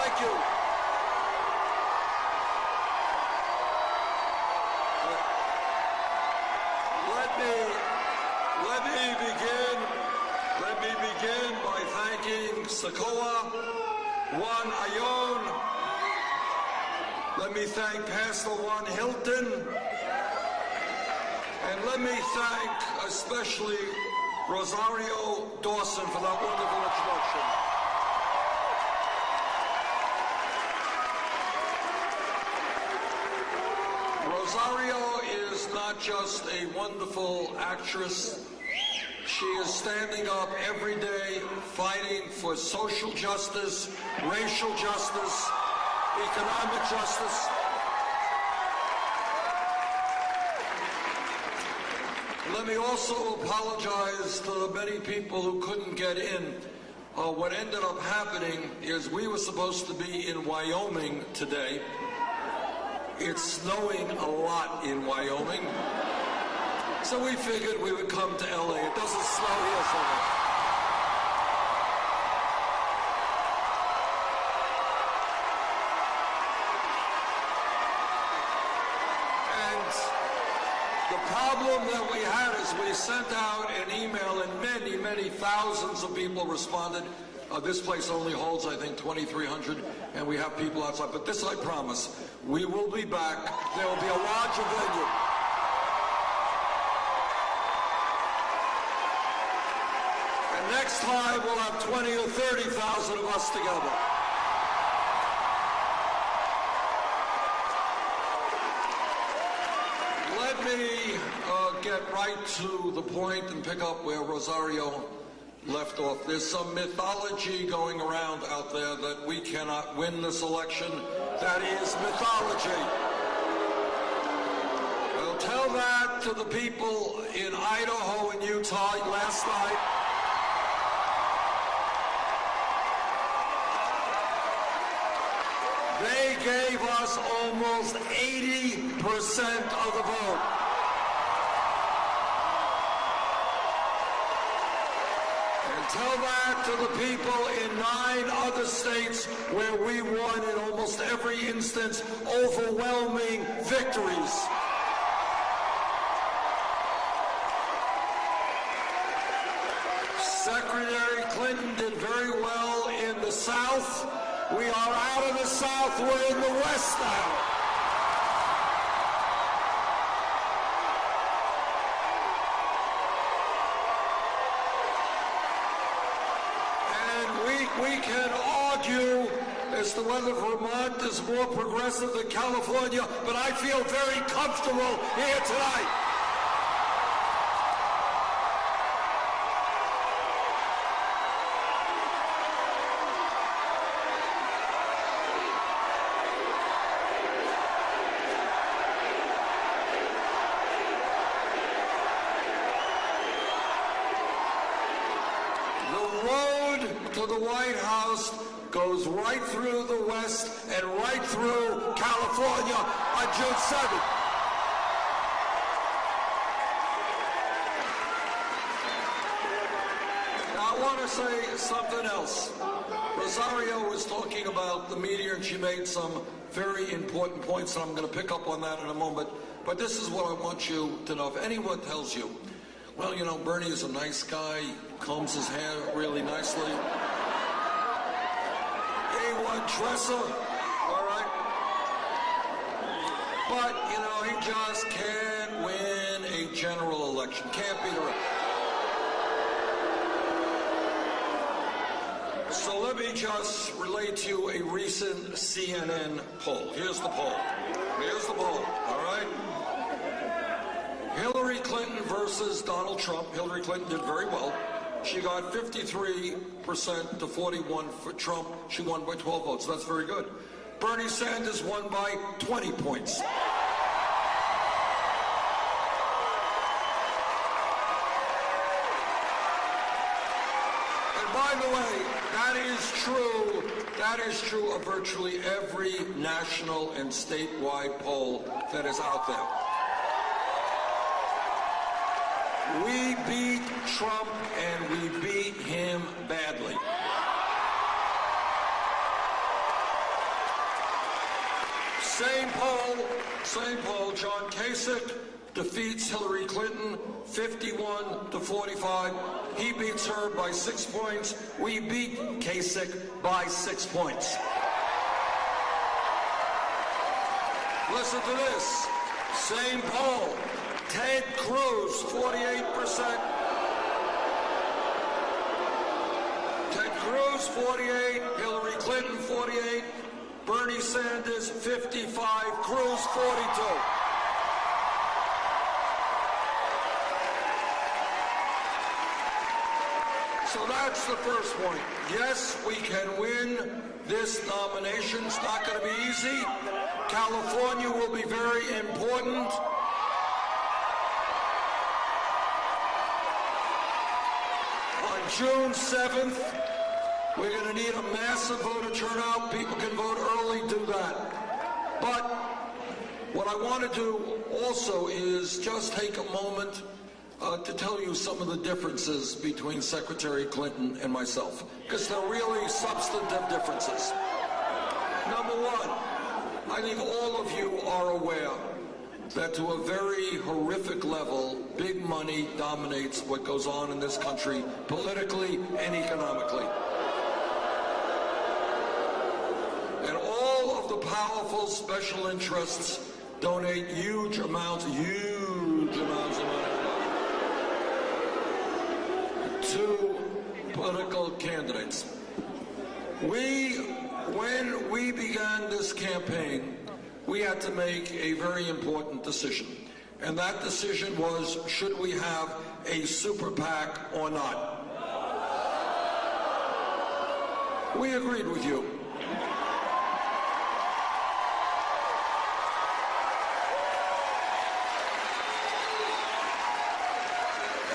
Thank you. Let me begin by thanking Sokoa, Juan Ayon. Let me thank Pastor Juan Hilton. And let me thank especially Rosario Dawson for that wonderful introduction. Rosario is not just a wonderful actress. She is standing up every day fighting for social justice, racial justice, economic justice. Let me also apologize to the many people who couldn't get in. What ended up happening is we were supposed to be in Wyoming today. It's snowing a lot in Wyoming. So we figured we would come to LA. It doesn't snow here so much. And the problem that we had is we sent out an email and many, many thousands of people responded. This place only holds, I think, 2,300, and we have people outside. But this I promise, we will be back. There will be a larger venue. And next time, we'll have 20 or 30,000 of us together. Let me get right to the point and pick up where Rosario left off. There's some mythology going around out there that we cannot win this election. That is mythology. I'll tell that to the people in Idaho and Utah last night. They gave us almost 80% of the vote. Tell that to the people in 9 other states where we won in almost every instance overwhelming victories. Secretary Clinton did very well in the South. We are out of the South. We're in the West now. We can argue as to whether Vermont is more progressive than California, but I feel very comfortable here tonight. To the White House goes right through the West and right through California on June 7th. Now, I want to say something else. Rosario was talking about the media, and she made some very important points, and I'm going to pick up on that in a moment. But this is what I want you to know. If anyone tells you, well, you know, Bernie is a nice guy, he combs his hair really nicely. A1 dresser, all right? But, you know, he just can't win a general election. Can't beat her. So let me just relate to you a recent CNN poll. Here's the poll. Here's the poll, all right? Hillary Clinton versus Donald Trump. Hillary Clinton did very well. She got 53% to 41 for Trump. She won by 12 votes. That's very good. Bernie Sanders won by 20 points. And by the way, that is true. That is true of virtually every national and statewide poll that is out there. We beat Trump, and we beat him badly. poll, John Kasich defeats Hillary Clinton 51-45. He beats her by 6 points. We beat Kasich by 6 points. Listen to this. Same poll. Ted Cruz, 48%. Ted Cruz, 48. Hillary Clinton, 48. Bernie Sanders, 55. Cruz, 42. So that's the first point. Yes, we can win this nomination. It's not going to be easy. California will be very important. On June 7th, we're going to need a massive voter turnout. People can vote early, do that. But what I want to do also is just take a moment to tell you some of the differences between Secretary Clinton and myself, because they're really substantive differences. Number one, I think all of you are aware that to a very horrific level, big money dominates what goes on in this country politically and economically. And all of the powerful special interests donate huge amounts of money to political candidates. When we began this campaign, we had to make a very important decision. And that decision was, should we have a super PAC or not? We agreed with you.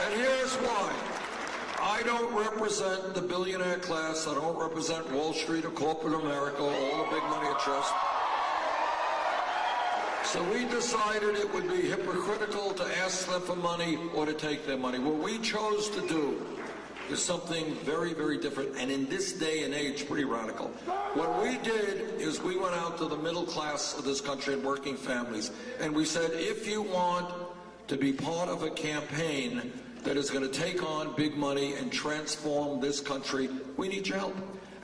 And here's why. I don't represent the billionaire class. I don't represent Wall Street or corporate America or all the big money interests. So we decided it would be hypocritical to ask them for money or to take their money. What we chose to do is something very, very different, and in this day and age, pretty radical. What we did is we went out to the middle class of this country and working families, and we said, if you want to be part of a campaign that is going to take on big money and transform this country, we need your help.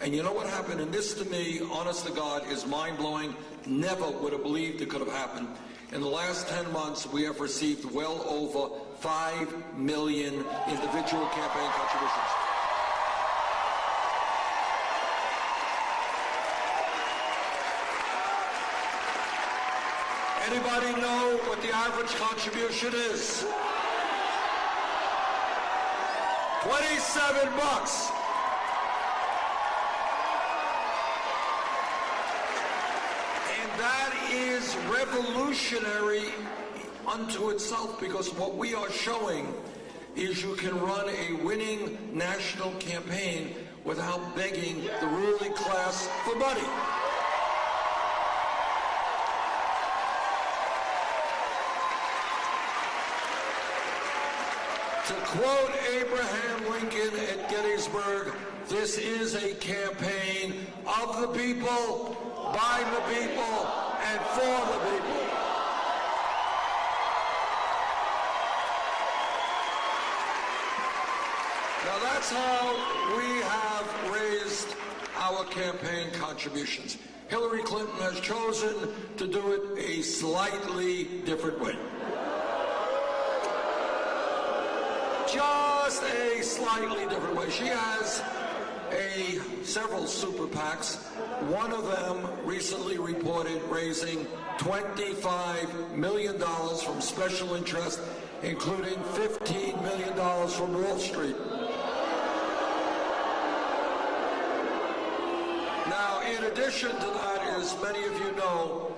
And you know what happened? And this, to me, honest to God, is mind-blowing. Never would have believed it could have happened. In the last 10 months, we have received well over 5 million individual campaign contributions. Anybody know what the average contribution is? $27. And that is revolutionary unto itself, because what we are showing is you can run a winning national campaign without begging the ruling class for money. To quote Abraham Lincoln at Gettysburg, this is a campaign of the people, by the people, and for the people. Now that's how we have raised our campaign contributions. Hillary Clinton has chosen to do it a slightly different way. Just a slightly different way. She has several super PACs. One of them recently reported raising $25 million from special interest, including $15 million from Wall Street. Now, in addition to that, as many of you know,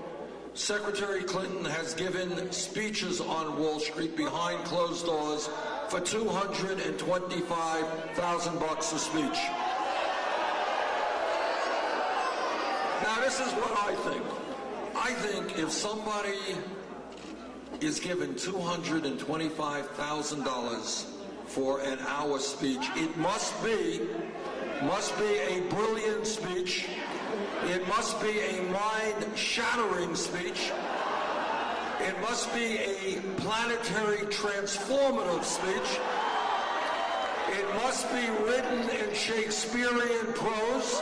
Secretary Clinton has given speeches on Wall Street behind closed doors for $225,000 a speech. Now, this is what I think. I think if somebody is given $225,000 for an hour speech, it must be a brilliant speech, It must be a mind-shattering speech. It must be a planetary transformative speech. It must be written in Shakespearean prose.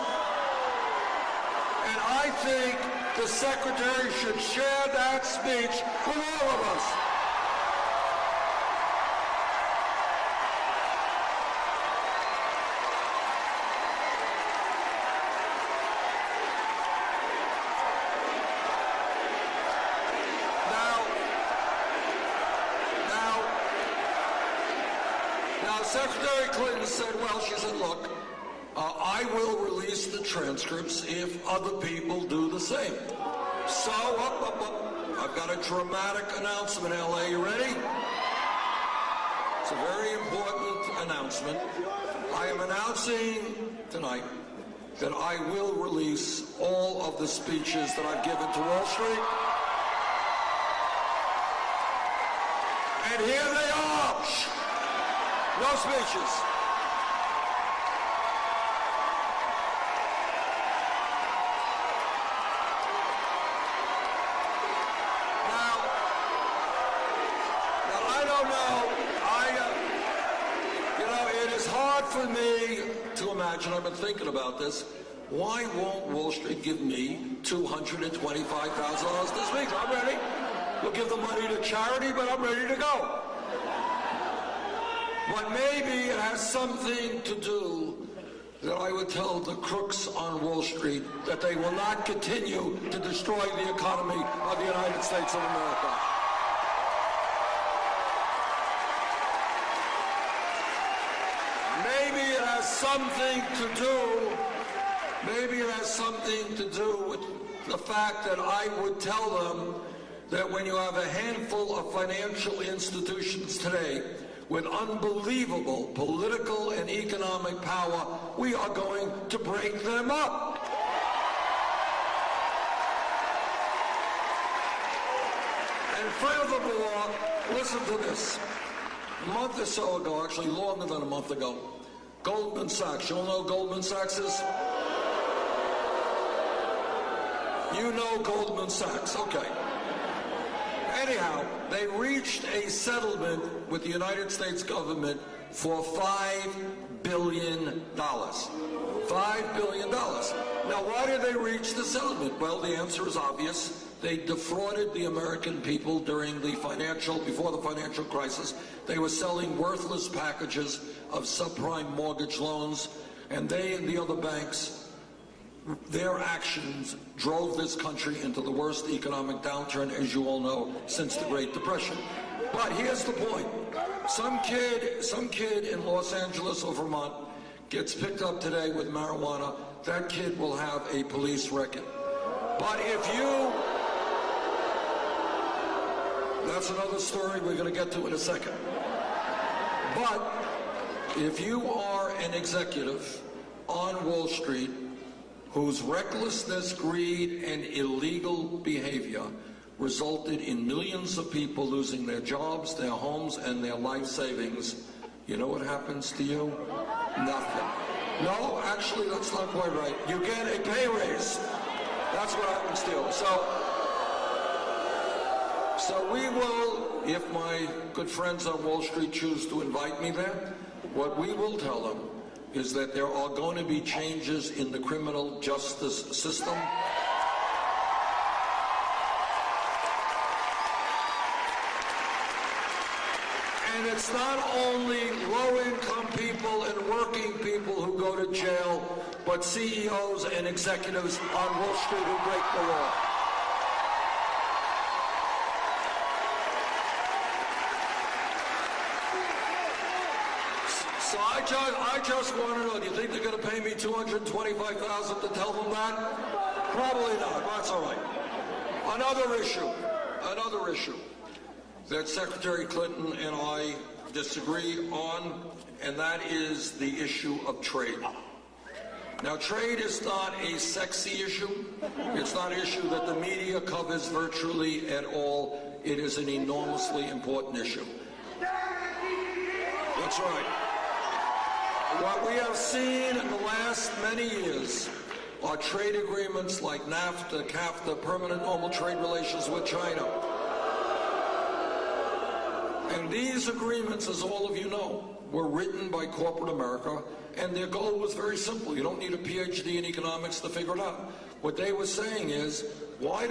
And I think the Secretary should share that speech with all of us. Now, Secretary Clinton said, well, she said, look, I will release the transcripts if other people do the same. So, I've got a dramatic announcement, LA. You ready? It's a very important announcement. I am announcing tonight that I will release all of the speeches that I've given to Wall Street. And here they are. No speeches. For me to imagine, I've been thinking about this, why won't Wall Street give me $225,000 to speak? I'm ready. We'll give the money to charity, but I'm ready to go. But maybe it has something to do that I would tell the crooks on Wall Street that they will not continue to destroy the economy of the United States of America. Maybe it has something to do with the fact that I would tell them that when you have a handful of financial institutions today with unbelievable political and economic power, we are going to break them up. And furthermore, listen to this. A month or so ago, actually longer than a month ago, Goldman Sachs. You all know Goldman Sachs is? You know Goldman Sachs, okay. Anyhow, they reached a settlement with the United States government for $5 billion. $5 billion. Now, why did they reach the settlement? Well, the answer is obvious. They defrauded the American people during before the financial crisis. They were selling worthless packages of subprime mortgage loans, and they and the other banks, their actions drove this country into the worst economic downturn, as you all know, since the Great Depression. But here's the point. Some kid in Los Angeles or Vermont gets picked up today with marijuana. That kid will have a police record. But that's another story we're going to get to in a second. But if you are an executive on Wall Street whose recklessness, greed, and illegal behavior resulted in millions of people losing their jobs, their homes, and their life savings, you know what happens to you? Nothing. No, actually, that's not quite right. You get a pay raise. That's what happens to you. So we will, if my good friends on Wall Street choose to invite me there, what we will tell them is that there are going to be changes in the criminal justice system. And it's not only low-income people and working people who go to jail, but CEOs and executives on Wall Street who break the law. So I just want to know, do you think they're going to pay me $225,000 to tell them that? Probably not. That's all right. Another issue that Secretary Clinton and I disagree on, and that is the issue of trade. Now, trade is not a sexy issue. It's not an issue that the media covers virtually at all. It is an enormously important issue. That's right. What we have seen in the last many years are trade agreements like NAFTA, CAFTA, permanent normal trade relations with China. And these agreements, as all of you know, were written by corporate America, and their goal was very simple. You don't need a PhD in economics to figure it out. What they were saying is, why do